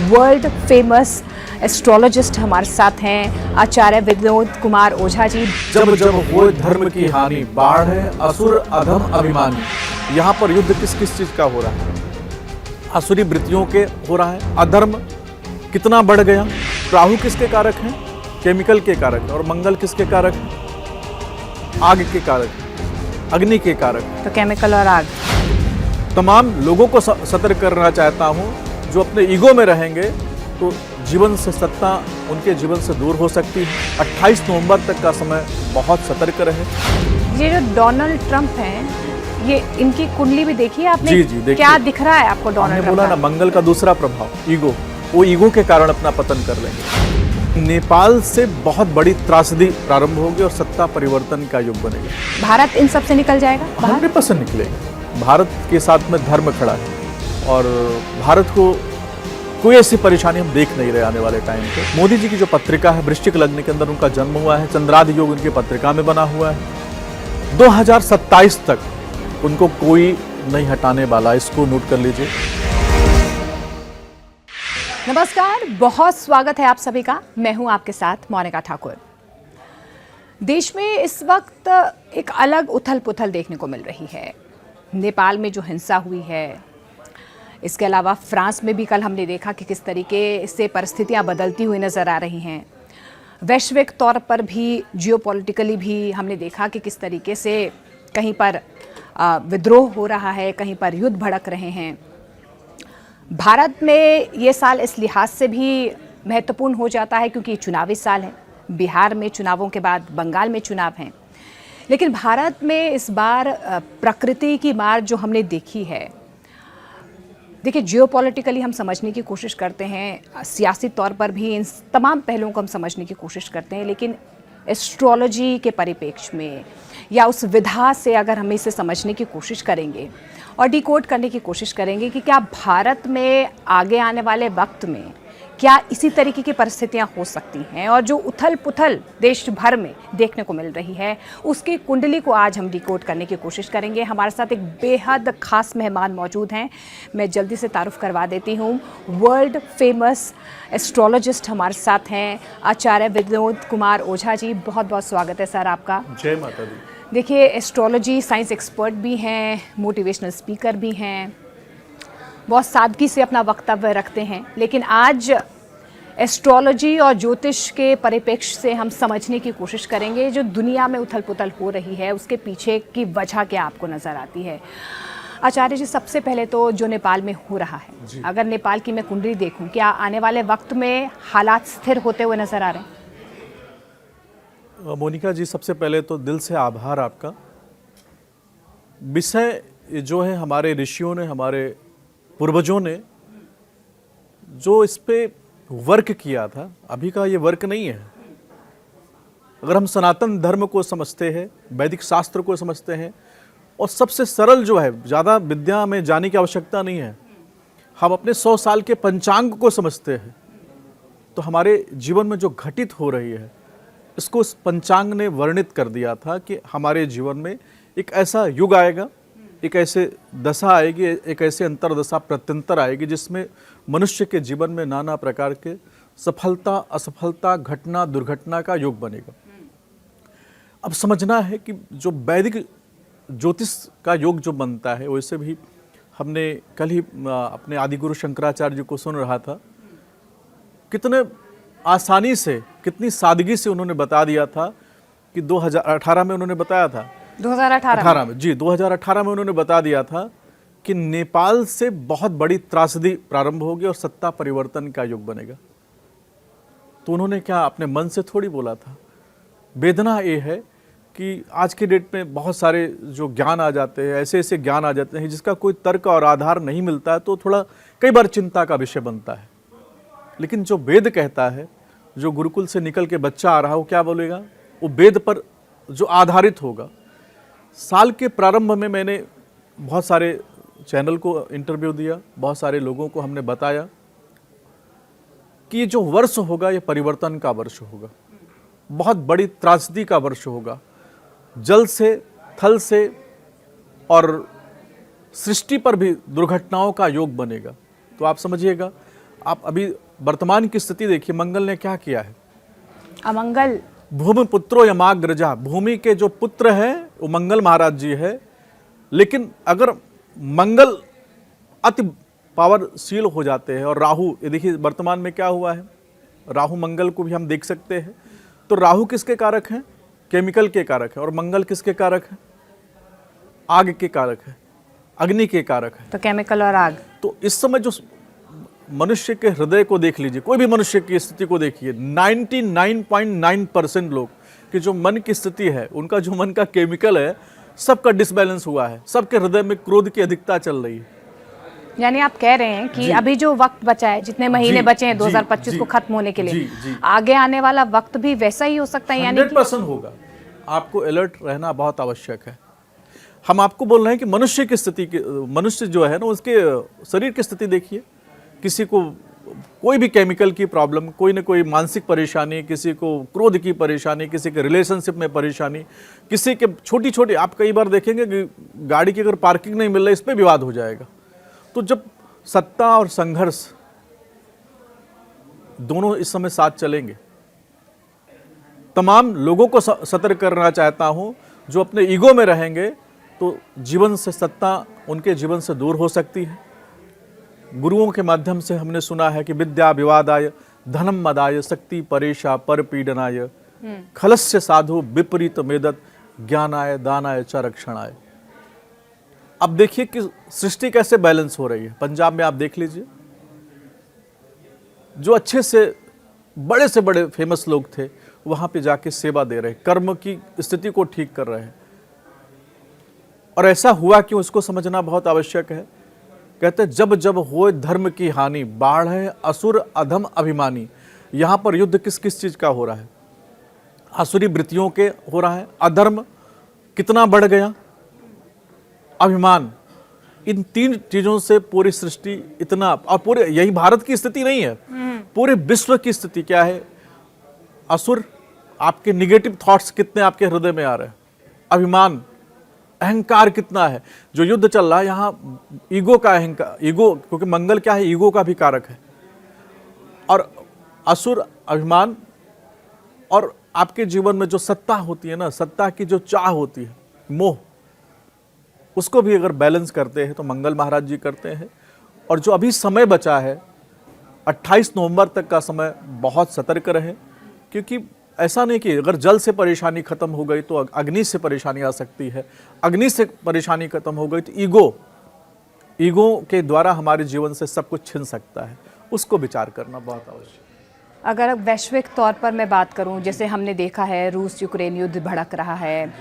World famous astrologist हमारे साथ हैं आचार्य विनोद कुमार ओझा जी। जब जब हो धर्म की हानि, बाढ़ है असुर अधम अभिमानी। यहाँ पर युद्ध किस किस चीज का हो रहा है? असुरी वृत्तियों के हो रहा है। अधर्म कितना बढ़ गया। राहु किसके कारक हैं? केमिकल के कारक। और मंगल किसके कारक हैं? आग के कारक, अग्नि के कारक। तो केमिकल और आग। तमाम लोगों को सतर्क करना चाहता हूँ, जो अपने ईगो में रहेंगे तो जीवन से सत्ता उनके जीवन से दूर हो सकती है। 28 नवंबर तक का समय बहुत सतर्क रहे। ये जो डोनाल्ड ट्रंप हैं, ये इनकी कुंडली भी देखी है आपने? जी देखिए। क्या दिख रहा है आपको डोनाल्ड ट्रंप? बोला ना, मंगल का दूसरा प्रभाव ईगो। वो ईगो के कारण अपना पतन कर लेंगे। नेपाल से बहुत बड़ी त्रासदी प्रारंभ होगी और सत्ता परिवर्तन का युग बनेगा। भारत इन सब से निकल जाएगा? 100% निकलेगा। भारत के साथ में धर्म खड़ा है और भारत को कोई ऐसी परेशानी हम देख नहीं रहे आने वाले टाइम पे। मोदी जी की जो पत्रिका है, वृश्चिक लग्न के अंदर उनका जन्म हुआ है, चंद्रादि योग उनकी पत्रिका में बना हुआ है। 2027 तक उनको कोई नहीं हटाने वाला। इसको नोट कर लीजिए। नमस्कार, बहुत स्वागत है आप सभी का। मैं हूं आपके साथ मोनिका ठाकुर। देश में इस वक्त एक अलग उथल पुथल देखने को मिल रही है। नेपाल में जो हिंसा हुई है, इसके अलावा फ्रांस में भी कल हमने देखा कि किस तरीके से परिस्थितियां बदलती हुई नज़र आ रही हैं। वैश्विक तौर पर भी, जियोपॉलिटिकली भी हमने देखा कि किस तरीके से कहीं पर विद्रोह हो रहा है, कहीं पर युद्ध भड़क रहे हैं। भारत में ये साल इस लिहाज से भी महत्वपूर्ण हो जाता है क्योंकि चुनावी साल है। बिहार में चुनावों के बाद बंगाल में चुनाव हैं, लेकिन भारत में इस बार प्रकृति की मार जो हमने देखी है, देखिए जियोपॉलिटिकली हम समझने की कोशिश करते हैं, सियासी तौर पर भी इन तमाम पहलुओं को हम समझने की कोशिश करते हैं, लेकिन एस्ट्रोलॉजी के परिप्रेक्ष्य में या उस विधा से अगर हम इसे समझने की कोशिश करेंगे और डिकोड करने की कोशिश करेंगे कि क्या भारत में आगे आने वाले वक्त में क्या इसी तरीके की परिस्थितियां हो सकती हैं, और जो उथल पुथल देश भर में देखने को मिल रही है उसकी कुंडली को आज हम डिकोड करने की कोशिश करेंगे। हमारे साथ एक बेहद खास मेहमान मौजूद हैं। मैं जल्दी से तारुफ करवा देती हूँ। वर्ल्ड फेमस एस्ट्रोलॉजिस्ट हमारे साथ हैं आचार्य विनोद कुमार ओझा जी। बहुत बहुत स्वागत है सर आपका। जय माता दी। देखिए, एस्ट्रोलॉजी साइंस एक्सपर्ट भी हैं, मोटिवेशनल स्पीकर भी हैं, बहुत सादगी से अपना वक्तव्य रखते हैं, लेकिन आज एस्ट्रोलॉजी और ज्योतिष के परिप्रेक्ष्य से हम समझने की कोशिश करेंगे जो दुनिया में उथल पुथल हो रही है, उसके पीछे की वजह क्या आपको नज़र आती है। आचार्य जी, सबसे पहले तो जो नेपाल में हो रहा है, अगर नेपाल की मैं कुंडली देखूं, क्या आने वाले वक्त में हालात स्थिर होते हुए नज़र आ रहे हैं? मोनिका जी, सबसे पहले तो दिल से आभार आपका। विषय जो है, हमारे ऋषियों ने, हमारे पूर्वजों ने जो इस पे वर्क किया था, अभी का ये वर्क नहीं है। अगर हम सनातन धर्म को समझते हैं, वैदिक शास्त्र को समझते हैं, और सबसे सरल जो है, ज़्यादा विद्या में जाने की आवश्यकता नहीं है, हम अपने 100 साल के पंचांग को समझते हैं, तो हमारे जीवन में जो घटित हो रही है इसको उस पंचांग ने वर्णित कर दिया था कि हमारे जीवन में एक ऐसा युग आएगा, एक ऐसे दशा आएगी, एक ऐसे अंतरदशा प्रत्यंतर आएगी जिसमें मनुष्य के जीवन में नाना प्रकार के सफलता असफलता, घटना दुर्घटना का योग बनेगा। अब समझना है कि जो वैदिक ज्योतिष का योग जो बनता है, वैसे भी हमने कल ही अपने आदिगुरु शंकराचार्य जी को सुन रहा था, कितने आसानी से, कितनी सादगी से उन्होंने बता दिया था कि 2018 में उन्होंने बताया था, 2018 में, जी 2018 में उन्होंने बता दिया था कि नेपाल से बहुत बड़ी त्रासदी प्रारंभ होगी और सत्ता परिवर्तन का युग बनेगा। तो उन्होंने क्या अपने मन से थोड़ी बोला था। वेदना ये है कि आज के डेट में बहुत सारे जो ज्ञान आ जाते हैं, ऐसे ऐसे ज्ञान आ जाते हैं जिसका कोई तर्क और आधार नहीं मिलता है, तो थोड़ा कई बार चिंता का विषय बनता है। लेकिन जो वेद कहता है, जो गुरुकुल से निकल के बच्चा आ रहा है, वो क्या बोलेगा? वो वेद पर जो आधारित होगा। साल के प्रारंभ में मैंने बहुत सारे चैनल को इंटरव्यू दिया, बहुत सारे लोगों को हमने बताया कि ये जो वर्ष होगा, ये परिवर्तन का वर्ष होगा, बहुत बड़ी त्रासदी का वर्ष होगा। जल से, थल से और सृष्टि पर भी दुर्घटनाओं का योग बनेगा। तो आप समझिएगा, आप अभी वर्तमान की स्थिति देखिए, मंगल ने क्या किया है। अमंगल। भूमि पुत्रो यमाग्रजा, भूमि के जो पुत्र हैं वो मंगल महाराज जी है। लेकिन अगर मंगल अति पावरशील हो जाते हैं और राहु, ये देखिए वर्तमान में क्या हुआ है, राहु मंगल को भी हम देख सकते हैं। तो राहु किसके कारक हैं? केमिकल के कारक है। और मंगल किसके कारक है? आग के कारक है, अग्नि के कारक है। तो केमिकल और आग। तो इस समय जो मनुष्य के हृदय को देख लीजिए, कोई भी मनुष्य की स्थिति को देखिए, 99.9% लोग कि जो मन की स्थिति है, उनका जो मन का केमिकल है, सबका डिसबैलेंस हुआ है। सबके हृदय में क्रोध की अधिकता चल रही है। यानी आप कह रहे हैं कि अभी जो वक्त बचा है, जितने महीने बचे हैं 2025 को खत्म होने के लिए, आगे आने वाला वक्त भी वैसा ही हो सकता है। यानी 100% होगा। आपको अलर्ट रहना बहुत आवश्यक है। हम आपको बोल रहे हैं कि मनुष्य की स्थिति, मनुष्य जो है ना, उसके शरीर की स्थिति देखिए। किसी को कोई भी केमिकल की प्रॉब्लम, कोई ना कोई मानसिक परेशानी, किसी को क्रोध की परेशानी, किसी के रिलेशनशिप में परेशानी, किसी के छोटी छोटी, आप कई बार देखेंगे कि गाड़ी की अगर पार्किंग नहीं मिल रही, इस पर विवाद हो जाएगा। तो जब सत्ता और संघर्ष दोनों इस समय साथ चलेंगे, तमाम लोगों को सतर्क करना चाहता हूं, जो अपने ईगो में रहेंगे तो जीवन से, सत्ता उनके जीवन से दूर हो सकती है। गुरुओं के माध्यम से हमने सुना है कि विद्या विवादाय धनम मदाय शक्ति परेशा पर पीडनाय खलस्य साधु विपरीत मेदत ज्ञानाय दानाय च रक्षणाय। अब देखिए कि सृष्टि कैसे बैलेंस हो रही है। पंजाब में आप देख लीजिए, जो अच्छे से बड़े फेमस लोग थे, वहां पे जाके सेवा दे रहे, कर्म की स्थिति को ठीक कर रहे हैं। और ऐसा हुआ कि उसको समझना बहुत आवश्यक है। कहते जब जब होए धर्म की हानि, बाढ़ है असुर अधम अभिमानी। यहां पर युद्ध किस किस चीज का हो रहा है? आसुरी वृत्तियों के हो रहा है। अधर्म कितना बढ़ गया, अभिमान, इन तीन चीजों से पूरी सृष्टि इतना, और पूरे, यही भारत की स्थिति नहीं है, पूरे विश्व की स्थिति क्या है? असुर, आपके निगेटिव थॉट्स कितने आपके हृदय में आ रहे हैं, अभिमान, अहंकार कितना है। जो युद्ध चल रहा है यहाँ, ईगो का अहंकार, ईगो, क्योंकि मंगल क्या है, ईगो का भी कारक है। और असुर, अभिमान, और आपके जीवन में जो सत्ता होती है ना, सत्ता की जो चाह होती है, मोह, उसको भी अगर बैलेंस करते हैं तो मंगल महाराज जी करते हैं। और जो अभी समय बचा है 28 नवंबर तक का समय, बहुत सतर्क रहे। क्योंकि ऐसा नहीं कि अगर जल से परेशानी खत्म हो गई तो अग्नि से परेशानी आ सकती है, अग्नि से परेशानी खत्म हो गई तो ईगो के द्वारा हमारे जीवन से सब कुछ छिन सकता है। उसको विचार करना बहुत आवश्यक है। अगर वैश्विक तौर पर मैं बात करूं, जैसे हमने देखा है रूस यूक्रेन युद्ध भड़क रहा है,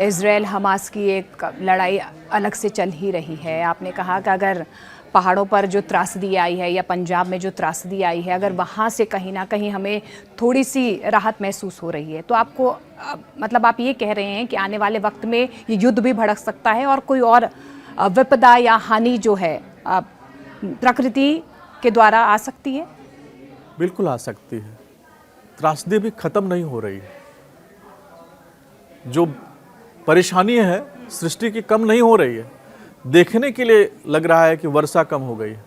इजराइल हमास की एक लड़ाई अलग से चल ही रही है। आपने कहा कि अगर पहाड़ों पर जो त्रासदी आई है या पंजाब में जो त्रासदी आई है, अगर वहाँ से कहीं ना कहीं हमें थोड़ी सी राहत महसूस हो रही है, तो आपको मतलब आप ये कह रहे हैं कि आने वाले वक्त में ये युद्ध भी भड़क सकता है और कोई और विपदा या हानि जो है प्रकृति के द्वारा आ सकती है? बिल्कुल आ सकती है। त्रासदी भी खत्म नहीं हो रही है। जो परेशानी है सृष्टि की, कम नहीं हो रही है। देखने के लिए लग रहा है कि वर्षा कम हो गई है,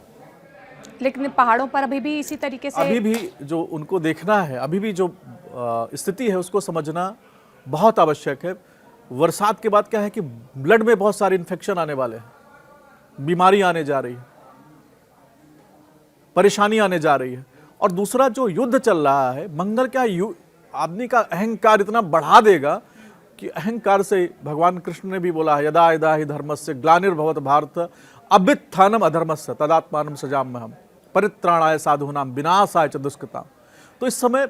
लेकिन पहाड़ों पर अभी भी इसी तरीके से, अभी भी जो उनको देखना है, अभी भी जो स्थिति है उसको समझना बहुत आवश्यक है। बरसात के बाद क्या है कि ब्लड में बहुत सारे इन्फेक्शन आने वाले हैं, बीमारी आने जा रही है, परेशानी आने जा रही है। और दूसरा जो युद्ध चल रहा है, मंगल क्या आदमी का अहंकार इतना बढ़ा देगा कि अहंकार से, भगवान कृष्ण ने भी बोला है, यदा यदा हि धर्मस्य ग्लानिर्भवत भारत अभ्युत्थानम अधर्मस्य तदात्मानं सृजाम्यहम् परित्राणाय साधूनां विनाशाय च दुष्कृताम्। तो इस समय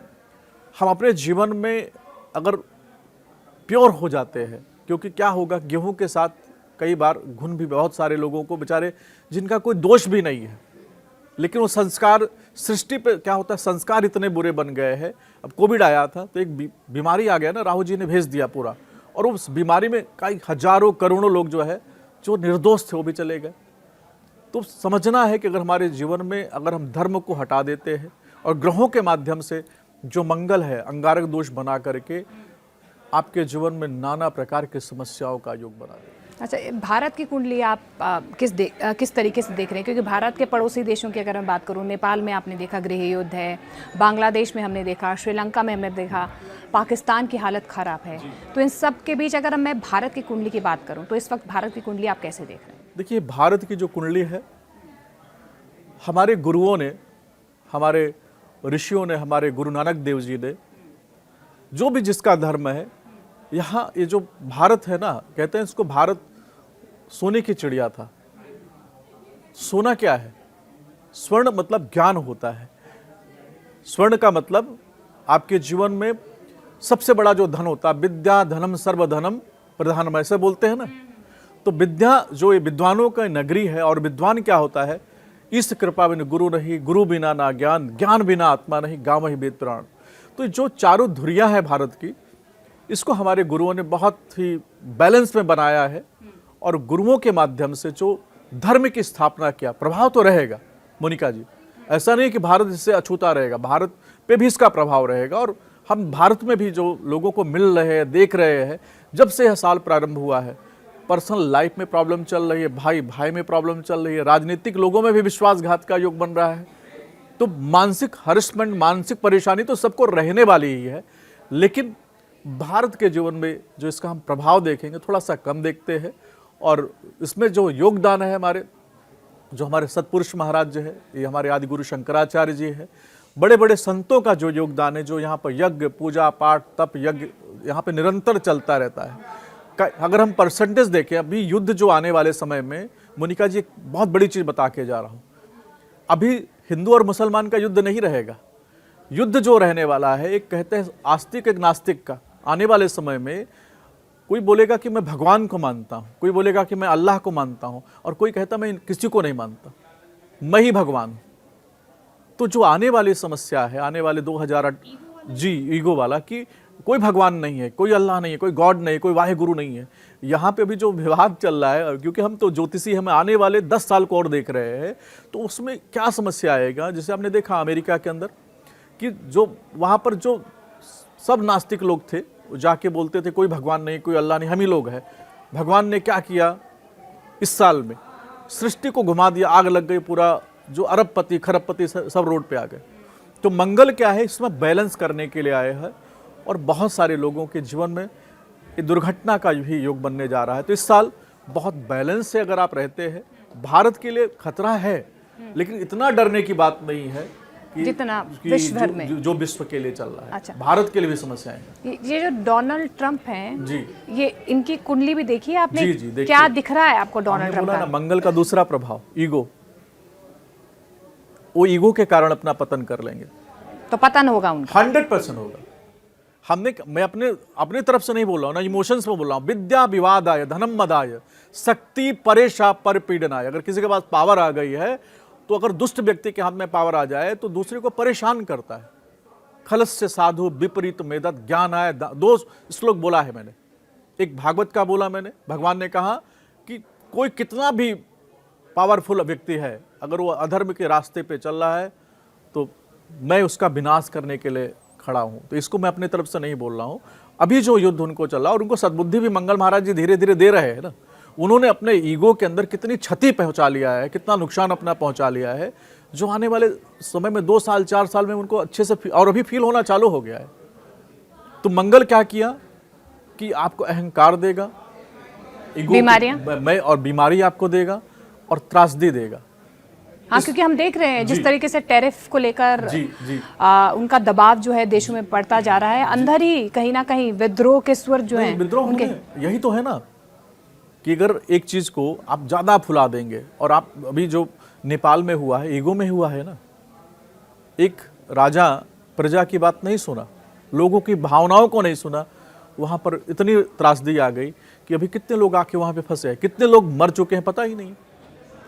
हम अपने जीवन में अगर प्योर हो जाते हैं, क्योंकि क्या होगा, गेहूं के साथ कई बार घुन भी बहुत सारे लोगों को, बेचारे जिनका कोई दोष भी नहीं है, लेकिन वो संस्कार, सृष्टि पे क्या होता है, संस्कार इतने बुरे बन गए हैं। अब कोविड आया था तो एक बीमारी आ गया ना, राहु जी ने भेज दिया पूरा, और उस बीमारी में कई हजारों करोड़ों लोग जो है, जो निर्दोष थे, वो भी चले गए। तो समझना है कि अगर हमारे जीवन में अगर हम धर्म को हटा देते हैं और ग्रहों के माध्यम से जो मंगल है अंगारक दोष बना करके आपके जीवन में नाना प्रकार की समस्याओं का योग बना देते हैं। अच्छा, भारत की कुंडली आप किस तरीके से देख रहे हैं? क्योंकि भारत के पड़ोसी देशों की अगर मैं बात करूं, नेपाल में आपने देखा गृह युद्ध है, बांग्लादेश में हमने देखा, श्रीलंका में हमने देखा, पाकिस्तान की हालत ख़राब है। तो इन सब के बीच अगर मैं भारत की कुंडली की बात करूं, तो इस वक्त भारत की कुंडली आप कैसे देख रहे हैं? देखिए, भारत की जो कुंडली है, हमारे गुरुओं ने, हमारे ऋषियों ने, हमारे गुरु नानक देव जी ने, जो भी जिसका धर्म है, यहाँ ये जो भारत है ना, कहते हैं इसको भारत सोने की चिड़िया था। सोना क्या है? स्वर्ण मतलब ज्ञान होता है। स्वर्ण का मतलब आपके जीवन में सबसे बड़ा जो धन होता है, विद्या धनम सर्वधनम प्रधानम, ऐसे बोलते हैं ना। तो विद्या जो ये विद्वानों का नगरी है, और विद्वान क्या होता है? इस कृपा बिन गुरु नहीं, गुरु बिना ना ज्ञान, ज्ञान बिना आत्मा नहीं, गाँव ही वेद पुराण। तो जो चारों धुरियां हैं भारत की, इसको हमारे गुरुओं ने बहुत ही बैलेंस में बनाया है। और गुरुओं के माध्यम से जो धर्म की स्थापना किया, प्रभाव तो रहेगा मोनिका जी। ऐसा नहीं कि भारत इससे अछूता रहेगा, भारत पे भी इसका प्रभाव रहेगा। और हम भारत में भी जो लोगों को मिल रहे हैं, देख रहे हैं, जब से यह साल प्रारंभ हुआ है, पर्सनल लाइफ में प्रॉब्लम चल रही है, भाई भाई में प्रॉब्लम चल रही है, राजनीतिक लोगों में भी विश्वासघात का योग बन रहा है। तो मानसिक हरेसमेंट, मानसिक परेशानी तो सबको रहने वाली ही है। लेकिन भारत के जीवन में जो इसका हम प्रभाव देखेंगे, थोड़ा सा कम देखते हैं। और इसमें जो योगदान है हमारे सतपुरुष महाराज जो है, ये हमारे आदि गुरु शंकराचार्य जी है, बड़े बड़े संतों का जो योगदान है, जो यहाँ पर यज्ञ, पूजा पाठ, तप, यज्ञ यहाँ पे निरंतर चलता रहता है। अगर हम परसेंटेज देखें, अभी युद्ध जो आने वाले समय में, मोनिका जी एक बहुत बड़ी चीज़ बता के जा रहा हूँ, अभी हिंदू और मुसलमान का युद्ध नहीं रहेगा। युद्ध जो रहने वाला है, एक कहते हैं आस्तिक एक नास्तिक का। आने वाले समय में कोई बोलेगा कि मैं भगवान को मानता हूँ, कोई बोलेगा कि मैं अल्लाह को मानता हूँ, और कोई कहता मैं किसी को नहीं मानता, मैं ही भगवान हूँ। तो जो आने वाली समस्या है, आने वाले 2008 जी, ईगो वाला, कि कोई भगवान नहीं है, कोई अल्लाह नहीं है, कोई गॉड नहीं है, कोई वाहे गुरु नहीं है। यहाँ पे अभी जो विवाद चल रहा है, क्योंकि हम तो ज्योतिषी, हमें आने वाले 10 साल को और देख रहे हैं, तो उसमें क्या समस्या आएगा। जैसे आपने देखा अमेरिका के अंदर कि जो वहाँ पर जो सब नास्तिक लोग थे, जाके बोलते थे कोई भगवान नहीं, कोई अल्लाह नहीं, हम ही लोग हैं। भगवान ने क्या किया इस साल में? सृष्टि को घुमा दिया, आग लग गई, पूरा जो अरबपति खरबपति सब रोड पे आ गए। तो मंगल क्या है? इसमें बैलेंस करने के लिए आए हैं। और बहुत सारे लोगों के जीवन में ये दुर्घटना का भी योग बनने जा रहा है। तो इस साल बहुत बैलेंस से अगर आप रहते हैं, भारत के लिए खतरा है, लेकिन इतना डरने की बात नहीं है जितना विश्व भर में जो विश्व के लिए चल रहा है। अच्छा, भारत के लिए भी समस्याएं हैं। ये जो डोनाल्ड ट्रंप हैं जी, ये इनकी कुंडली भी देखी है आपने? जी, देखिए। क्या दिख रहा है आपको डोनाल्ड ट्रंप का? मंगल का दूसरा प्रभाव ईगो, वो ईगो के कारण अपना पतन कर लेंगे। तो पतन होगा उनका, 100% होगा। मैं अपने तरफ से नहीं बोल रहा हूँ ना, इमोशंस में बोल रहा हूँ। विद्या विवादाय धनम मदाय शक्ति परेशा पर पीड़नाय। अगर किसी के पास पावर आ गई है, तो अगर दुष्ट व्यक्ति के हाथ में पावर आ जाए तो दूसरे को परेशान करता है। खलस्य साधु विपरीत मेदत ज्ञान आय। 2 श्लोक बोला है मैंने, एक भागवत का बोला मैंने। भगवान ने कहा कि कोई कितना भी पावरफुल व्यक्ति है, अगर वो अधर्म के रास्ते पे चल रहा है, तो मैं उसका विनाश करने के लिए खड़ा हूं। तो इसको मैं अपने तरफ से नहीं बोल रहा हूं। अभी जो युद्ध उनको चल रहा है, और उनको सद्बुद्धि भी मंगल महाराज जी धीरे धीरे दे रहे हैं ना। उन्होंने अपने ईगो के अंदर कितनी क्षति पहुंचा लिया है, कितना नुकसान अपना पहुंचा लिया है, जो आने वाले समय में 2 साल 4 साल में उनको अच्छे से और अभी फील होना चालू हो गया है। तो मंगल क्या किया कि आपको अहंकार देगा, बीमारियां, मैं और बीमारी आपको देगा, और त्रासदी देगा। हाँ, क्योंकि हम देख रहे हैं जिस तरीके से टैरिफ को लेकर उनका दबाव जो है देशों में बढ़ता जा रहा है। अंदर ही कहीं ना कहीं विद्रोह के स्वर जो हैं, विद्रोह उनके यही तो है ना, कि अगर एक चीज को आप ज्यादा फुला देंगे, और आप अभी जो नेपाल में हुआ है, ईगो में हुआ है ना। एक राजा प्रजा की बात नहीं सुना, लोगों की भावनाओं को नहीं सुना, वहां पर इतनी त्रासदी आ गई कि अभी कितने लोग आके वहां पे फंसे हैं, कितने लोग मर चुके हैं पता ही नहीं।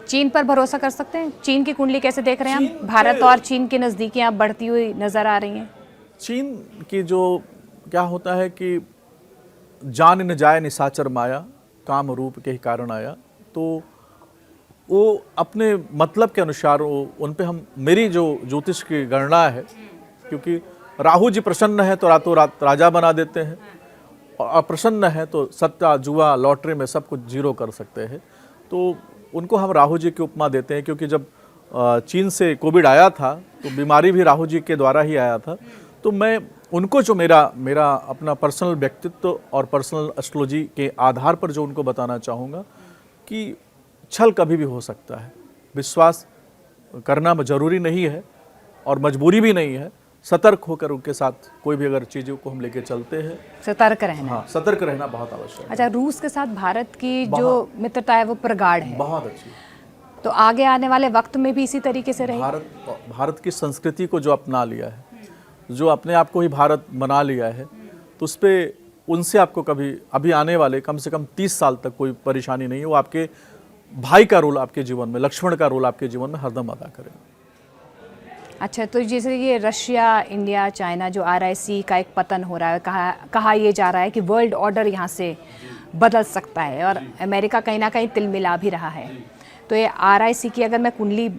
चीन पर भरोसा कर सकते हैं? चीन की कुंडली कैसे देख रहे हैं आप? भारत और चीन की नजदीकियां बढ़ती हुई नजर आ रही हैं। चीन की जो क्या होता है कि जान न जाए निशाचर माया, काम रूप के ही कारण आया। तो वो अपने मतलब के अनुसार उन पे हम, मेरी जो ज्योतिष की गणना है, क्योंकि राहु जी प्रसन्न है तो रातों रात राजा बना देते हैं, अप्रसन्न है तो सट्टा जुआ लॉटरी में सब कुछ जीरो कर सकते हैं। तो उनको हम राहु जी की उपमा देते हैं, क्योंकि जब चीन से कोविड आया था तो बीमारी भी राहु जी के द्वारा ही आया था। तो मैं उनको जो मेरा अपना पर्सनल व्यक्तित्व और पर्सनल एस्ट्रोलॉजी के आधार पर जो उनको बताना चाहूँगा कि छल कभी भी हो सकता है, विश्वास करना ज़रूरी नहीं है और मजबूरी भी नहीं है। सतर्क होकर उनके साथ कोई भी अगर चीज़ों को हम लेके चलते हैं, सतर्क रहना। हाँ, सतर्क रहना बहुत आवश्यक है। अच्छा, रूस के साथ भारत की जो मित्रता है वो प्रगाढ़ है, बहुत अच्छी। तो आगे आने वाले वक्त में भी इसी तरीके से रहेगी। भारत की संस्कृति को जो अपना लिया है, जो अपने आप को ही भारत बना लिया है, तो उस पर उनसे आपको कभी अभी आने वाले कम से कम 30 साल तक कोई परेशानी नहीं है। वो आपके भाई का रोल आपके जीवन में, लक्ष्मण का रोल आपके जीवन में हरदम अदा करेगा। अच्छा, तो जैसे ये रशिया, इंडिया, चाइना जो RIC का एक पतन हो रहा है, कहा ये जा रहा है कि वर्ल्ड ऑर्डर यहाँ से बदल सकता है और अमेरिका कहीं ना कहीं तिलमिला भी रहा है। तो ये RIC की अगर मैं कुंडली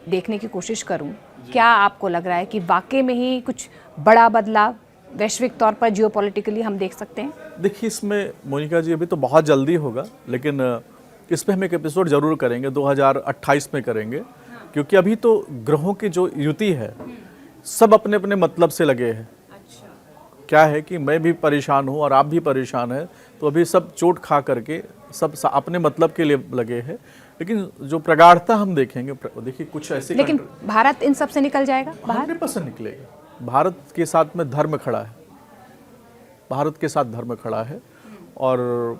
देखने की कोशिश करूँ, क्या आपको लग रहा है कि वाकई में ही कुछ बड़ा बदलाव वैश्विक तौर पर जियोपॉलिटिकली हम देख सकते हैं? देखिए, इसमें मोनिका जी अभी तो बहुत जल्दी होगा, लेकिन इस पर हम एक एपिसोड जरूर करेंगे, 2028 में करेंगे, क्योंकि अभी तो ग्रहों की जो युति है सब अपने अपने मतलब से लगे हैं। अच्छा। क्या है कि मैं भी परेशान हूँ और आप भी परेशान हैं, तो अभी सब चोट खा करके सब अपने मतलब के लिए लगे हैं। लेकिन जो प्रगाढ़ता हम देखेंगे, देखिए कुछ ऐसे, लेकिन भारत इन सब से निकल जाएगा बाहर? 100% निकलेगा। भारत के साथ में धर्म खड़ा है, भारत के साथ धर्म खड़ा है, और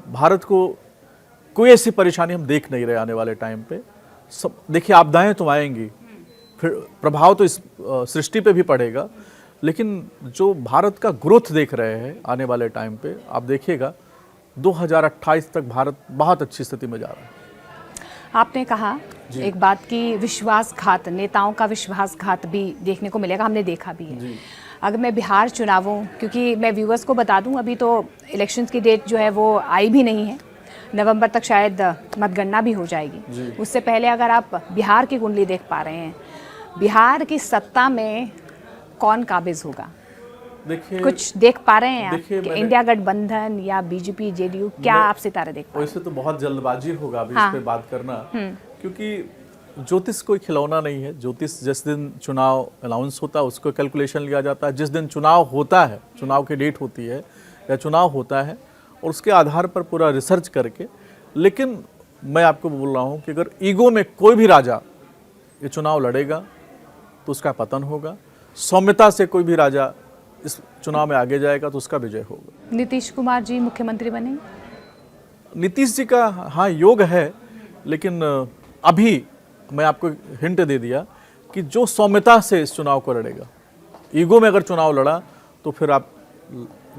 भारत को कोई ऐसी परेशानी हम देख नहीं रहे आने वाले टाइम पे। सब देखिए, आपदाएं तो आएंगी, फिर प्रभाव तो इस सृष्टि पे भी पड़ेगा, लेकिन जो भारत का ग्रोथ देख रहे हैं आने वाले टाइम पे, आप देखिएगा 2028 तक भारत बहुत अच्छी स्थिति में जा रहा है। आपने कहा एक बात की विश्वासघात, नेताओं का विश्वासघात भी देखने को मिलेगा, हमने देखा भी है। अगर मैं बिहार चुनावों, क्योंकि मैं व्यूअर्स को बता दूं अभी तो इलेक्शंस की डेट जो है वो आई भी नहीं है, नवंबर तक शायद मतगणना भी हो जाएगी। उससे पहले अगर आप बिहार की कुंडली देख पा रहे हैं, बिहार की सत्ता में कौन काबिज होगा? देखिए, कुछ देख पा रहे हैं आप कि इंडिया गठबंधन या BJP JDU, क्या आप सितारे देख पा रहे हैं? वैसे तो बहुत जल्दबाजी होगा अभी इस पे बात करना, क्योंकि ज्योतिष कोई खिलौना नहीं है। ज्योतिष जिस दिन चुनाव अनाउंस होता है उसको कैलकुलेशन लिया जाता है, जिस दिन चुनाव होता है, चुनाव की डेट होती है या चुनाव होता है, और उसके आधार पर पूरा रिसर्च करके। लेकिन मैं आपको बोल रहा हूँ कि अगर ईगो में कोई भी राजा ये चुनाव लड़ेगा तो उसका पतन होगा, सौम्यता से कोई भी राजा इस चुनाव में आगे जाएगा तो उसका विजय होगा। नीतीश कुमार जी मुख्यमंत्री बनेंगे? नीतीश जी का हाँ योग है, लेकिन अभी मैं आपको हिंट दे दिया कि जो सौम्यता से इस चुनाव को लड़ेगा, ईगो में अगर चुनाव लड़ा तो फिर आप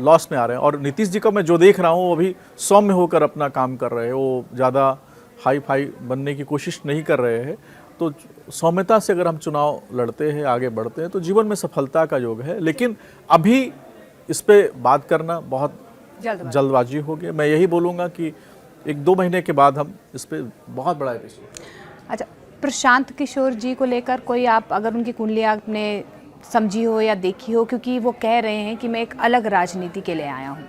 लॉस में आ रहे हैं। और नीतीश जी का मैं जो देख रहा हूँ वो अभी सौम्य होकर अपना काम कर रहे हैं, वो ज़्यादा हाई फाई बनने की कोशिश नहीं कर रहे हैं। तो सौम्यता से अगर हम चुनाव लड़ते हैं, आगे बढ़ते हैं, तो जीवन में सफलता का योग है। लेकिन अभी इस पर बात करना बहुत जल्दबाजी हो गई। मैं यही बोलूँगा कि 1-2 महीने के बाद हम इस पर बहुत बड़ा एपिसोड। अच्छा, प्रशांत किशोर जी को लेकर कोई आप अगर उनकी कुंडली आपने समझी हो या देखी हो, क्योंकि वो कह रहे हैं कि मैं एक अलग राजनीति के लिए आया हूँ,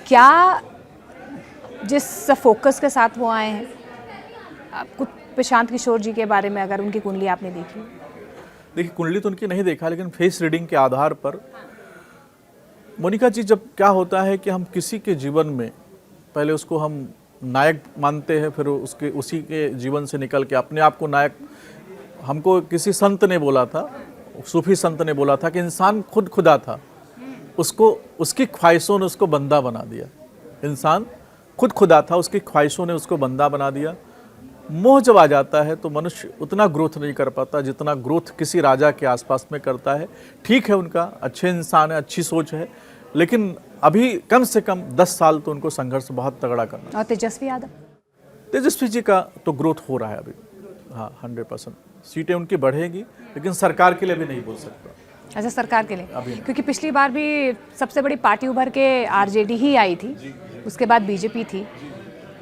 क्या जिस फोकस के साथ वो आए हैं, आपको प्रशांत किशोर जी के बारे में अगर उनकी कुंडली आपने देखी? देखिए, कुंडली तो उनकी नहीं देखा, लेकिन फेस रीडिंग के आधार पर मोनिका जी, जब क्या होता है कि हम किसी के जीवन में पहले उसको हम नायक मानते हैं, फिर उसी के जीवन से निकल के अपने आप को नायक, हमको किसी संत ने बोला था, सूफी संत ने बोला था कि इंसान खुद खुदा था, उसको उसकी ख्वाहिशों ने उसको बंदा बना दिया। इंसान खुद खुदा था, उसकी ख्वाहिशों ने उसको बंदा बना दिया। मोह जब आ जाता है तो मनुष्य उतना ग्रोथ नहीं कर पाता जितना ग्रोथ किसी राजा के आसपास में करता है। ठीक है, उनका अच्छे इंसान है, अच्छी सोच है, लेकिन अभी कम से कम 10 साल तो उनको संघर्ष बहुत तगड़ा करना। और तेजस्वी यादव? तेजस्वी जी का तो ग्रोथ हो रहा है अभी, हाँ 100%। सीटें उनकी बढ़ेगी, लेकिन सरकार के लिए भी नहीं बोल सकता। अच्छा, सरकार के लिए अभी, क्योंकि पिछली बार भी सबसे बड़ी पार्टी उभर के RJD ही आई थी, उसके बाद BJP थी,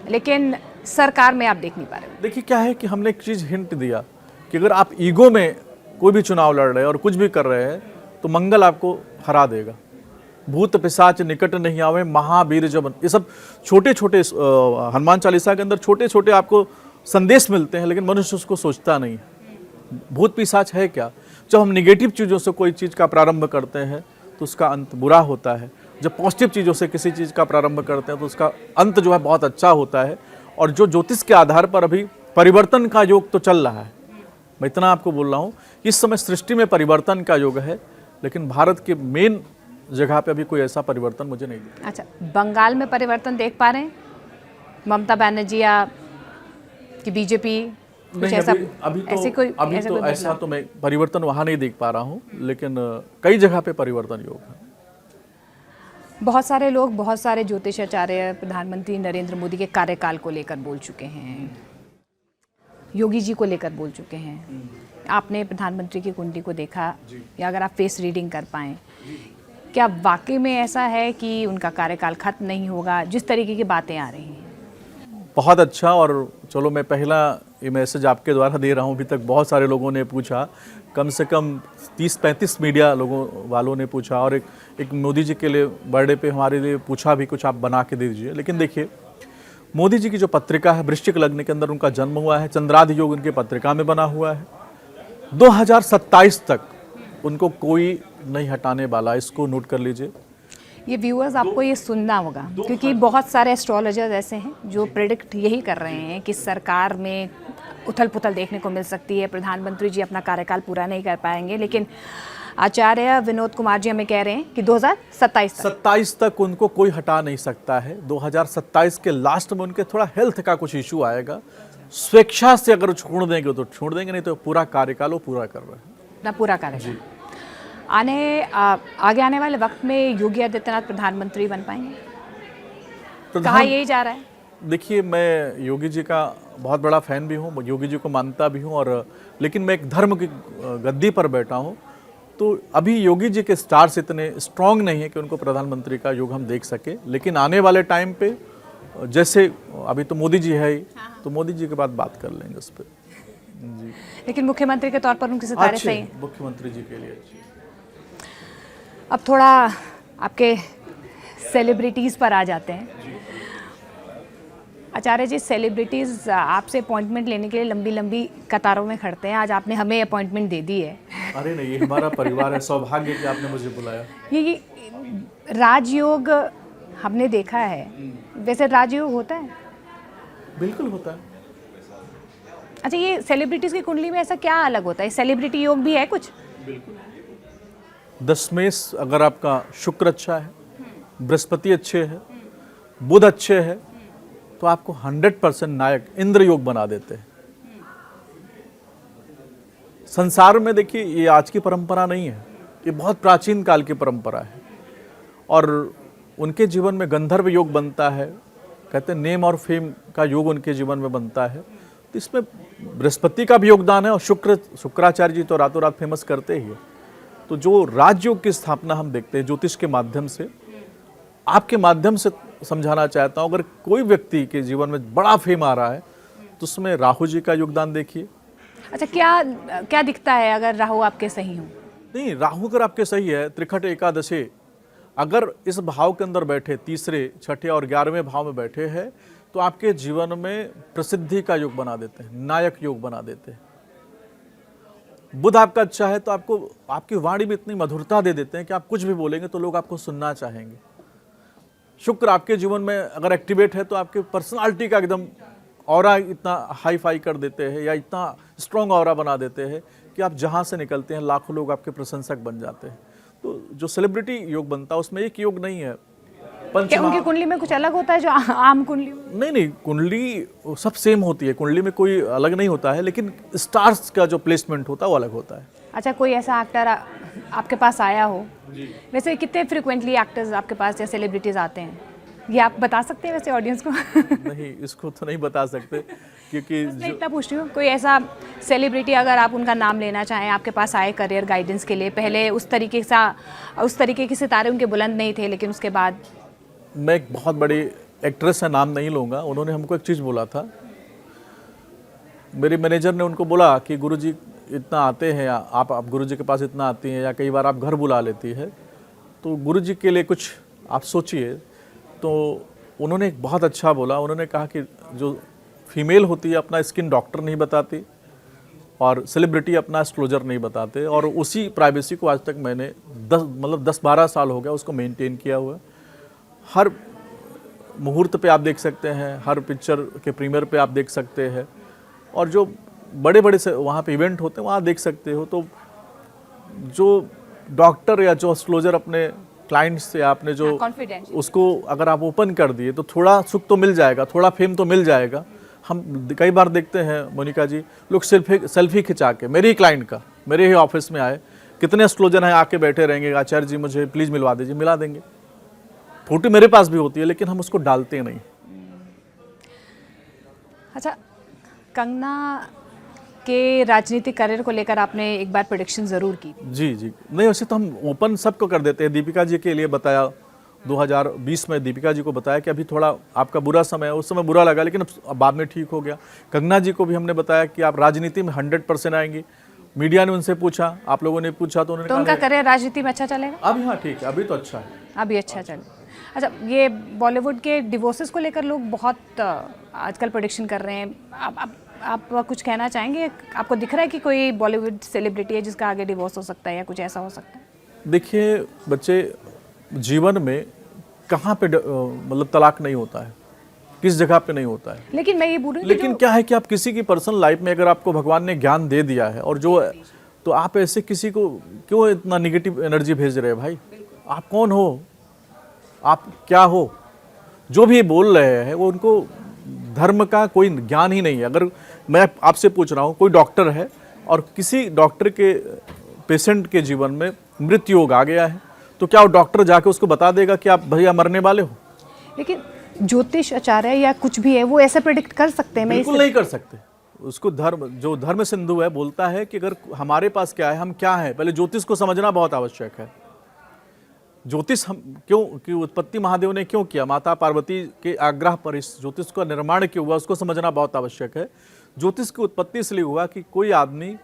लेकिन सरकार में आप देख नहीं पा रहे। देखिए, क्या है कि हमने एक चीज़ हिंट दिया कि अगर आप ईगो में कोई भी चुनाव लड़ रहे हैं और कुछ भी कर रहे हैं तो मंगल आपको हरा देगा। भूत पिशाच निकट नहीं आवे, महावीर जब, ये सब छोटे छोटे हनुमान चालीसा के अंदर छोटे छोटे आपको संदेश मिलते हैं, लेकिन मनुष्य उसको सोचता नहीं। भूत पिशाच है क्या? जब हम निगेटिव चीज़ों से कोई चीज़ का प्रारंभ करते हैं तो उसका अंत बुरा होता है। जब पॉजिटिव चीज़ों से किसी चीज़ का प्रारंभ करते हैं तो उसका अंत जो है बहुत अच्छा होता है। और जो ज्योतिष के आधार पर अभी परिवर्तन का योग तो चल रहा है, मैं इतना आपको बोल रहा हूँ, इस समय सृष्टि में परिवर्तन का योग है, लेकिन भारत के मेन जगह पे अभी कोई ऐसा परिवर्तन मुझे नहीं दिखा। अच्छा, बंगाल में परिवर्तन देख पा रहे हैं? ममता बनर्जी या कि बीजेपी कुछ नहीं, ऐसा अभी ऐसे कोई ऐसा तो मैं परिवर्तन वहाँ नहीं देख पा रहा हूँ, लेकिन कई जगह पे परिवर्तन योग है। बहुत सारे लोग, बहुत सारे ज्योतिषाचार्य प्रधानमंत्री नरेंद्र मोदी के कार्यकाल को लेकर बोल चुके हैं, योगी जी को लेकर बोल चुके हैं। आपने प्रधानमंत्री की कुंडली को देखा, या अगर आप फेस रीडिंग कर पाएँ, क्या वाकई में ऐसा है कि उनका कार्यकाल खत्म नहीं होगा, जिस तरीके की बातें आ रही हैं? बहुत अच्छा। और चलो, मैं पहला ये मैसेज आपके द्वारा दे रहा हूँ। अभी तक बहुत सारे लोगों ने पूछा, कम से कम 30-35 मीडिया लोगों वालों ने पूछा, और एक मोदी जी के लिए बर्थडे पे हमारे लिए पूछा भी, कुछ आप बना के दे दीजिए। लेकिन देखिए, मोदी जी की जो पत्रिका है, वृश्चिक लग्न के अंदर उनका जन्म हुआ है, चंद्रादि योग उनकी पत्रिका में बना हुआ है। 2027 तक उनको कोई नहीं हटाने वाला, इसको नोट कर लीजिए। ये व्यूअर्स आपको ये सुनना होगा, क्योंकि बहुत सारे एस्ट्रोलॉजर्स ऐसे हैं जो प्रेडिक्ट यही कर रहे हैं कि सरकार में उथल पुथल देखने को मिल सकती है, प्रधानमंत्री जी अपना कार्यकाल पूरा नहीं कर पाएंगे। लेकिन आचार्य विनोद कुमार जी हमें कह रहे हैं कि 2027 तक उनको कोई हटा नहीं सकता है। 2027 के लास्ट में उनके थोड़ा हेल्थ का कुछ इशू आएगा। स्वेच्छा से अगर छोड़ देंगे तो छोड़ देंगे, नहीं तो पूरा कार्यकाल वो पूरा कर रहे हैं। अपना पूरा कार्यकाल आगे आने वाले वक्त में योगी आदित्यनाथ प्रधानमंत्री बन पाएंगे? कहा यही जा रहा है। देखिए, मैं योगी जी का बहुत बड़ा फैन भी हूँ, योगी जी को मानता भी हूँ, और लेकिन मैं एक धर्म की गद्दी पर बैठा हूँ, तो अभी योगी जी के स्टार्स इतने स्ट्रांग नहीं है कि उनको प्रधानमंत्री का योग हम देख सके। लेकिन आने वाले टाइम पे, जैसे अभी तो मोदी जी है ही, तो मोदी जी के बाद बात कर लेंगे उस पर जी। लेकिन मुख्यमंत्री के तौर पर उनके सितारे सही हैं? मुख्यमंत्री जी के लिए अच्छी। अब थोड़ा आपके सेलिब्रिटीज़ पर आ जाते हैं। आचार्य जी, सेलिब्रिटीज़ आपसे अपॉइंटमेंट लेने के लिए लंबी लंबी कतारों में खड़ते हैं। आज आपने हमें अपॉइंटमेंट दे दी है। अरे नहीं, ये हमारा परिवार है, सौभाग्य कि आपने मुझे बुलाया। ये राजयोग हमने देखा है, वैसे राजयोग होता है? बिल्कुल होता है। अच्छा, ये सेलिब्रिटीज़ की कुंडली में ऐसा क्या अलग होता है? सेलिब्रिटी योग भी है कुछ? बिल्कुल। दशमेश अगर आपका शुक्र अच्छा है, बृहस्पति अच्छे है, बुध अच्छे है, तो आपको 100% नायक इंद्र योग बना देते हैं। संसार में देखिए, ये आज की परंपरा नहीं है, ये बहुत प्राचीन काल की परंपरा है। और उनके जीवन में गंधर्व योग बनता है, कहते हैं नेम और फेम का योग उनके जीवन में बनता है। तो इसमें बृहस्पति का भी योगदान है, और शुक्राचार्य जी तो रातों रात फेमस करते ही है। तो जो राजयोग की स्थापना हम देखते हैं ज्योतिष के माध्यम से, आपके माध्यम से समझाना चाहता हूँ, अगर कोई व्यक्ति के जीवन में बड़ा फेम आ रहा है तो उसमें राहु जी का योगदान देखिए। अच्छा, क्या दिखता है अगर राहु आपके सही हो? नहीं, राहु अगर आपके सही है, त्रिखट एकादशी अगर इस भाव के अंदर बैठे, तीसरे, छठे और 11वें भाव में बैठे हैं, तो आपके जीवन में प्रसिद्धि का योग बना देते हैं, नायक योग बना देते हैं। बुध आपका अच्छा है तो आपको आपकी वाणी में इतनी मधुरता दे देते हैं कि आप कुछ भी बोलेंगे तो लोग आपको सुनना चाहेंगे। शुक्र आपके जीवन में अगर एक्टिवेट है तो आपके पर्सनालिटी का एकदम ऑरा इतना हाई फाई कर देते हैं, या इतना स्ट्रॉन्ग ऑरा बना देते हैं कि आप जहाँ से निकलते हैं लाखों लोग आपके प्रशंसक बन जाते हैं। तो जो सेलिब्रिटी योग बनता है उसमें एक योग नहीं है। क्या उनकी कुंडली में कुछ अलग होता है जो आम कुंडली में? नहीं, कुंडली सब सेम होती है, कुंडली में कोई अलग नहीं होता है, लेकिन स्टार्स का जो प्लेसमेंट होता है वो अलग होता है। अच्छा, कोई ऐसा एक्टर आपके पास आया हो? वैसे कितने फ्रिक्वेंटली एक्टर्स आपके पास या सेलिब्रिटीज आते हैं, ये आप बता सकते हैं वैसे ऑडियंस को? नहीं, इसको तो नहीं बता सकते, क्योंकि मैं इतना पूछ रही हूँ, कोई ऐसा सेलिब्रिटी अगर आप उनका नाम लेना चाहें, आपके पास आए करियर गाइडेंस के लिए, पहले उस तरीके के सितारे उनके बुलंद नहीं थे, लेकिन उसके बाद? मैं एक बहुत बड़ी एक्ट्रेस है, नाम नहीं लूँगा, उन्होंने हमको एक चीज़ बोला था। मेरे मैनेजर ने उनको बोला कि गुरुजी इतना आते हैं, आप गुरुजी के पास इतना आती हैं, या कई बार आप घर बुला लेती है, तो गुरु जी के लिए कुछ आप सोचिए। तो उन्होंने एक बहुत अच्छा बोला, उन्होंने कहा कि जो फीमेल होती है अपना स्किन डॉक्टर नहीं बताती और सेलिब्रिटी अपना एक्सक्लोजर नहीं बताते, और उसी प्राइवेसी को आज तक मैंने 10-12 साल हो गया उसको मेंटेन किया हुआ है। हर मुहूर्त पे आप देख सकते हैं, हर पिक्चर के प्रीमियर पे आप देख सकते हैं, और जो बड़े बड़े से वहाँ पे इवेंट होते हैं वहाँ देख सकते हो। तो जो डॉक्टर या जो एक्सक्लोजर अपने क्लाइंट्स से आपने जो कॉन्फिडेंस, उसको अगर आप ओपन कर दिए तो थोड़ा सुख तो मिल जाएगा, थोड़ा फेम तो मिल जाएगा। हम कई बार देखते हैं मोनिका जी, लोग सेल्फी खिंचा के, मेरे ही क्लाइंट का, मेरे ही ऑफिस में आए, कितने एक्सक्लोजर हैं आके बैठे रहेंगे, आचार्य जी मुझे प्लीज़ मिलवा दीजिए, मिला देंगे। फोटो मेरे पास भी होती है लेकिन हम उसको डालते नहीं। अच्छा, कंगना के राजनीतिक करियर को लेकर आपने एक बार प्रेडिक्शन ज़रूर की। जी जी, नहीं वैसे तो हम ओपन सबको कर देते हैं। दीपिका जी के लिए बताया 2020 में, दीपिका जी को बताया कि अभी थोड़ा आपका बुरा समय है, उस समय बुरा लगा लेकिन अब बाद में ठीक हो गया। कंगना जी को भी हमने बताया कि आप राजनीति में 100% आएंगी। मीडिया ने उनसे पूछा, आप लोगों ने पूछा, तो उन्होंने तो उनका करियर राजनीति में अच्छा चलेगा? अभी हाँ ठीक है, अभी तो अच्छा है, अभी अच्छा चल। अच्छा, ये बॉलीवुड के डिवोर्सेस को लेकर लोग बहुत आजकल प्रेडिक्शन कर रहे हैं। आप कुछ कहना चाहेंगे? आपको दिख रहा है कि कोई बॉलीवुड सेलिब्रिटी है जिसका आगे डिवोर्स हो सकता है या कुछ ऐसा हो सकता है? देखिए बच्चे, जीवन में कहाँ पे तलाक नहीं होता है, किस जगह पे नहीं होता है। लेकिन मैं ये बोल रही हूँ, लेकिन क्या है कि आप किसी की पर्सनल लाइफ में अगर आपको भगवान ने ज्ञान दे दिया है और जो, तो आप ऐसे किसी को क्यों इतना निगेटिव एनर्जी भेज रहे हैं भाई? आप कौन हो, आप क्या हो? जो भी बोल रहे हैं वो उनको धर्म का कोई ज्ञान ही नहीं है। अगर मैं आपसे पूछ रहा हूँ, कोई डॉक्टर है और किसी डॉक्टर के पेशेंट के जीवन में मृत्यु योग आ गया है, तो क्या वो डॉक्टर जाके उसको बता देगा कि आप भैया मरने वाले हो? लेकिन ज्योतिष आचार्य या कुछ भी है वो ऐसे प्रेडिक्ट कर सकते हैं? बिल्कुल नहीं कर सकते। उसको जो धर्म सिंधु है बोलता है कि अगर हमारे पास क्या है, हम क्या है, पहले ज्योतिष को समझना बहुत आवश्यक है। ज्योतिष हम क्यों की उत्पत्ति महादेव ने क्यों किया, माता पार्वती के आग्रह पर इस ज्योतिष का निर्माण क्यों हुआ, उसको समझना बहुत आवश्यक है। ज्योतिष की उत्पत्ति इसलिए हुआ कि कोई आदमी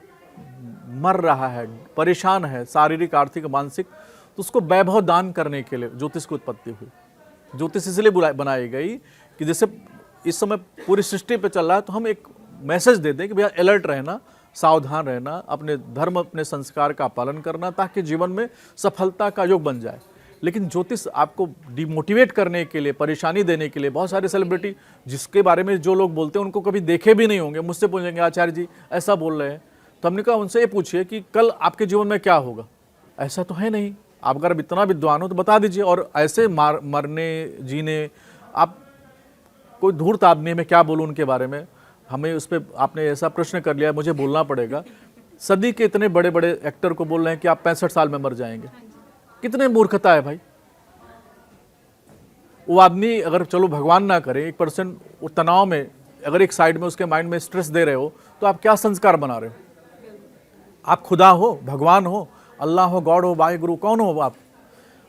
मर रहा है, परेशान है, शारीरिक, आर्थिक, मानसिक, तो उसको वैभव दान करने के लिए ज्योतिष की उत्पत्ति हुई। ज्योतिष इसलिए बनाई गई कि जैसे इस समय पूरी सृष्टि पे चल रहा है, तो हम एक मैसेज दे दें कि भैया अलर्ट रहना, सावधान रहना, अपने धर्म, अपने संस्कार का पालन करना, ताकि जीवन में सफलता का योग बन जाए। लेकिन ज्योतिष आपको डिमोटिवेट करने के लिए, परेशानी देने के लिए, बहुत सारे सेलिब्रिटी जिसके बारे में जो लोग बोलते हैं उनको कभी देखे भी नहीं होंगे, मुझसे पूछेंगे आचार्य जी ऐसा बोल रहे हैं, तो हमने कहा उनसे ये पूछिए कि कल आपके जीवन में क्या होगा। ऐसा तो है नहीं, आप अगर इतना विद्वान हो तो बता दीजिए। और ऐसे मरने जीने, आप कोई धूर्त आदमी, में क्या बोलूँ उनके बारे में, हमें उस पर आपने ऐसा प्रश्न कर लिया, मुझे बोलना पड़ेगा। सदी के इतने बड़े बड़े एक्टर को बोल रहे हैं कि आप 65 साल में मर जाएंगे, कितने मूर्खता है भाई। वो आदमी अगर, चलो भगवान ना करे, 1% वो तनाव में, अगर एक साइड में उसके माइंड में स्ट्रेस दे रहे हो, तो आप क्या संस्कार बना रहे हो? आप खुदा हो, भगवान हो, अल्लाह हो, गॉड हो, वाहिगुरु, कौन हो आप?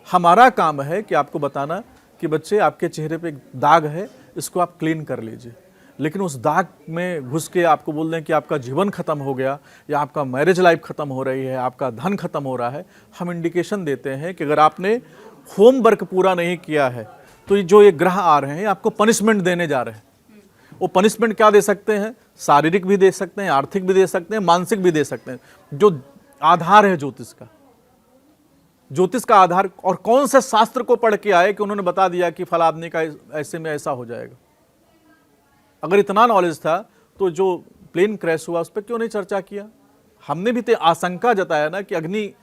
हमारा काम है कि आपको बताना कि बच्चे आपके चेहरे पे एक दाग है, इसको आप क्लीन कर लीजिए। लेकिन उस दाग में घुस के आपको बोल दें कि आपका जीवन खत्म हो गया, या आपका मैरिज लाइफ खत्म हो रही है, आपका धन खत्म हो रहा है, हम इंडिकेशन देते हैं कि अगर आपने होमवर्क पूरा नहीं किया है तो जो ये ग्रह आ रहे हैं आपको पनिशमेंट देने जा रहे हैं। वो पनिशमेंट क्या दे सकते हैं? शारीरिक भी दे सकते हैं, आर्थिक भी दे सकते हैं, मानसिक भी दे सकते हैं। जो आधार है ज्योतिष का आधार, और कौन से शास्त्र को पढ़ के आए कि उन्होंने बता दिया कि फला आदमी का ऐसे में ऐसा हो जाएगा? अगर इतना नॉलेज था तो जो प्लेन क्रैश हुआ उस पर क्यों नहीं चर्चा किया? हमने भी तो आशंका जताया ना कि अग्नि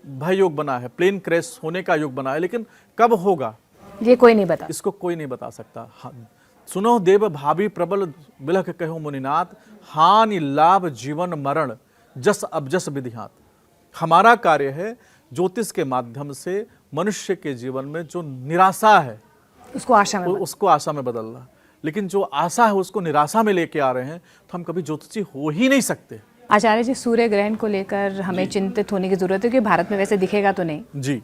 भय योग बना है, प्लेन क्रैश होने का योग बना है, लेकिन कब होगा ये कोई नहीं बता, इसको कोई नहीं बता सकता। हाँ, सुनो देव भाभी प्रबल बिलख कहो मुनिनाथ, हानि लाभ जीवन मरण जस अबजस विधिहात। हमारा कार्य है ज्योतिष के माध्यम से मनुष्य के जीवन में जो निराशा है उसको आशा में बदलना। लेकिन जो आशा है उसको निराशा में लेके आ रहे हैं, तो हम कभी ज्योतिषी हो ही नहीं सकते। आचार्य जी, सूर्य ग्रहण को लेकर हमें चिंतित होने की जरूरत है, क्योंकि भारत में वैसे दिखेगा तो नहीं। जी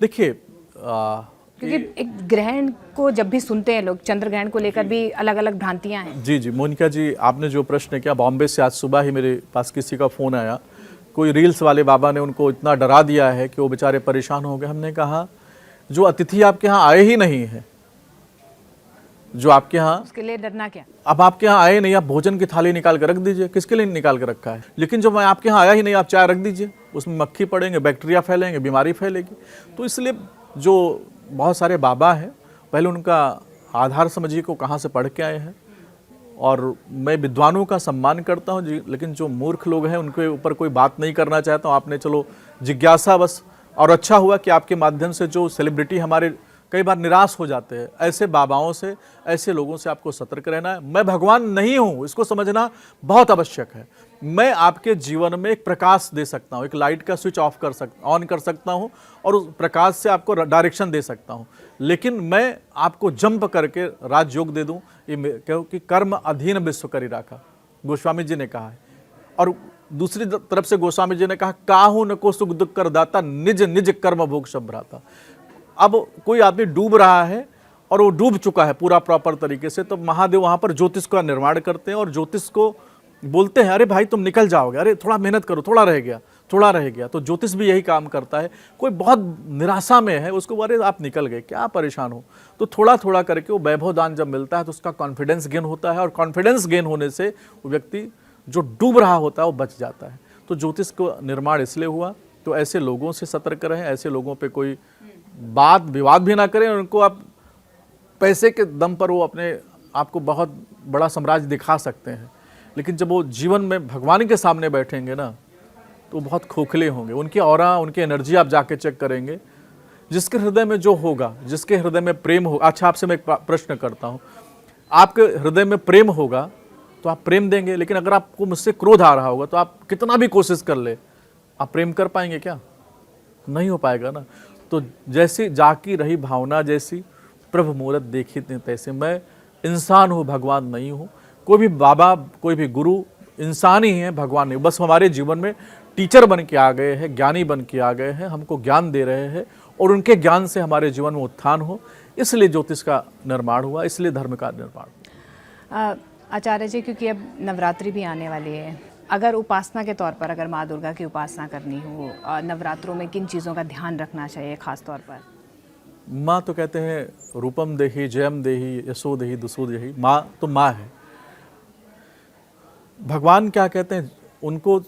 देखिए, क्योंकि एक ग्रहण को जब भी सुनते हैं लोग, चंद्र ग्रहण को लेकर भी अलग अलग भ्रांतियां हैं। जी मोनिका जी, आपने जो प्रश्न किया, बॉम्बे से आज सुबह ही मेरे पास किसी का फ़ोन आया कोई रील्स वाले बाबा ने उनको इतना डरा दिया है कि वो बेचारे परेशान हो गए। हमने कहा जो अतिथि आपके यहाँ आए ही नहीं है, जो आपके यहाँ, उसके लिए डरना क्या? अब आपके यहाँ आए नहीं, आप भोजन की थाली निकाल कर रख दीजिए, किसके लिए निकाल कर रखा है। लेकिन जो मैं आपके यहाँ आया ही नहीं, आप चाय रख दीजिए, उसमें मक्खी पड़ेंगे, बैक्टीरिया फैलेंगे, बीमारी फैलेगी। तो इसलिए जो बहुत सारे बाबा हैं, पहले उनका आधार समझिए को कहाँ से पढ़ के आए हैं। और मैं विद्वानों का सम्मान करता हूँ जी, लेकिन जो मूर्ख लोग हैं उनके ऊपर कोई बात नहीं करना चाहता हूँ। आपने चलो जिज्ञासा बस, और अच्छा हुआ कि आपके माध्यम से जो सेलिब्रिटी हमारे कई बार निराश हो जाते हैं, ऐसे बाबाओं से, ऐसे लोगों से आपको सतर्क रहना है। मैं भगवान नहीं हूँ, इसको समझना बहुत आवश्यक है। मैं आपके जीवन में एक प्रकाश दे सकता हूँ, एक लाइट का स्विच ऑन कर सकता हूँ और उस प्रकाश से आपको डायरेक्शन दे सकता हूँ। लेकिन मैं आपको जंप करके राजयोग दे दूँ, ये क्योंकि कर्म अधीन विश्व करी राखा, गोस्वामी जी ने कहा है। और दूसरी तरफ से गोस्वामी जी ने कहा, काहू न को सुख दुख कर दाता, निज निज कर्म भोग सब भ्राता। अब कोई आदमी डूब रहा है और वो डूब चुका है पूरा प्रॉपर तरीके से, तो महादेव वहाँ पर ज्योतिष का निर्माण करते हैं और ज्योतिष को बोलते हैं, अरे भाई तुम निकल जाओगे, अरे थोड़ा मेहनत करो, थोड़ा रह गया, थोड़ा रह गया। तो ज्योतिष भी यही काम करता है। कोई बहुत निराशा में है, उसको अरे आप निकल गए, क्या परेशान हो। तो थोड़ा थोड़ा करके वो वैभव दान जब मिलता है तो उसका कॉन्फिडेंस गेन होता है, और कॉन्फिडेंस गेन होने से वो व्यक्ति जो डूब रहा होता है वो बच जाता है। तो ज्योतिष का निर्माण इसलिए हुआ। तो ऐसे लोगों से सतर्क रहें, ऐसे लोगों पे कोई बात विवाद भी ना करें। उनको आप पैसे के दम पर वो अपने आपको बहुत बड़ा साम्राज्य दिखा सकते हैं, लेकिन जब वो जीवन में भगवान के सामने बैठेंगे ना तो बहुत खोखले होंगे। उनकी ऑरा, उनकी एनर्जी आप जाके चेक करेंगे। जिसके हृदय में जो होगा, जिसके हृदय में प्रेम हो। अच्छा, आपसे मैं एक प्रश्न करता हूँ, आपके हृदय में प्रेम होगा तो आप प्रेम देंगे, लेकिन अगर आपको मुझसे क्रोध आ रहा होगा तो आप कितना भी कोशिश कर ले, आप प्रेम कर पाएंगे क्या? नहीं हो पाएगा ना। तो जैसी जाकी रही भावना जैसी, प्रभु मूरत देखी तैसे। मैं इंसान हूँ, भगवान नहीं हूँ। कोई भी बाबा, कोई भी गुरु इंसान ही है, भगवान नहीं। बस हमारे जीवन में टीचर बन के आ गए हैं, ज्ञानी बन के आ गए हैं, हमको ज्ञान दे रहे हैं और उनके ज्ञान से हमारे जीवन में उत्थान हो। इसलिए ज्योतिष का निर्माण हुआ, इसलिए धर्म का निर्माण हुआ। आचार्य जी, क्योंकि अब नवरात्रि भी आने वाली है, अगर उपासना के तौर पर अगर माँ दुर्गा की उपासना करनी हो, नवरात्रों में किन चीज़ों का ध्यान रखना चाहिए खास तौर पर? माँ तो कहते हैं रूपम देही, जयम देही, यशो देही, दुसो देही। माँ तो माँ है। भगवान क्या कहते हैं, उनको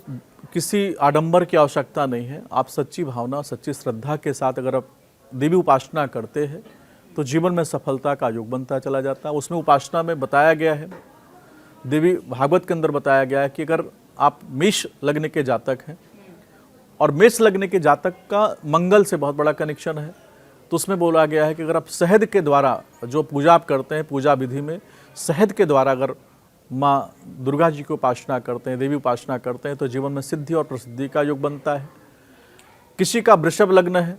किसी आडंबर की आवश्यकता नहीं है। आप सच्ची भावना, सच्ची श्रद्धा के साथ अगर आप देवी उपासना करते हैं तो जीवन में सफलता का योग बनता चला जाता है। उसमें उपासना में बताया गया है, देवी भागवत के अंदर बताया गया है कि अगर आप मेष लगने के जातक हैं और मेष लगने के जातक का मंगल से बहुत बड़ा कनेक्शन है, तो उसमें बोला गया है कि अगर आप शहद के द्वारा जो पूजा आप करते हैं, पूजा विधि में शहद के द्वारा अगर माँ दुर्गा जी की उपासना करते हैं, देवी उपासना करते हैं, तो जीवन में सिद्धि और प्रसिद्धि का योग बनता है। किसी का वृषभ लग्न है,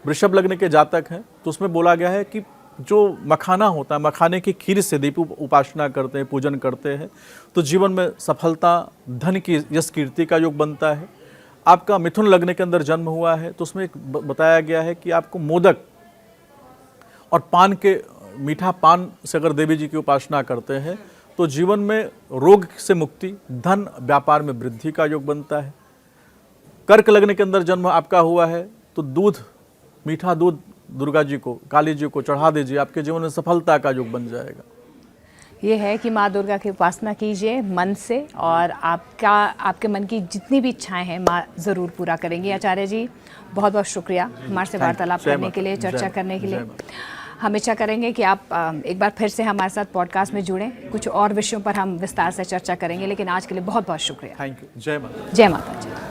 वृषभ लग्न के जातक हैं, तो उसमें बोला गया है कि जो मखाना होता है, मखाने की खीर से देवी उपासना करते हैं, पूजन करते हैं, तो जीवन में सफलता, धन की, यश, कीर्ति का योग बनता है। आपका मिथुन लग्न के अंदर जन्म हुआ है तो उसमें बताया गया है कि आपको मोदक और पान के, मीठा पान से अगर देवी जी की उपासना करते हैं तो जीवन में रोग से मुक्ति, धन, व्यापार में वृद्धि का योग बनता है। कर्क लग्न के अंदर जन्म आपका हुआ है तो दूध, मीठा दूध दुर्गा जी को, काली जी को चढ़ा दीजिए, आपके जीवन में सफलता का योग बन जाएगा। ये है कि माँ दुर्गा की उपासना कीजिए मन से, और आपके मन की जितनी भी इच्छाएं हैं माँ ज़रूर पूरा करेंगी। आचार्य जी, बहुत बहुत शुक्रिया हमारे से वार्तालाप करने के लिए, चर्चा करने के लिए। हम इच्छा करेंगे कि आप एक बार फिर से हमारे साथ पॉडकास्ट में जुड़ें, कुछ और विषयों पर हम विस्तार से चर्चा करेंगे, लेकिन आज के लिए बहुत बहुत शुक्रिया। Thank you. जय माता। जय माता जी।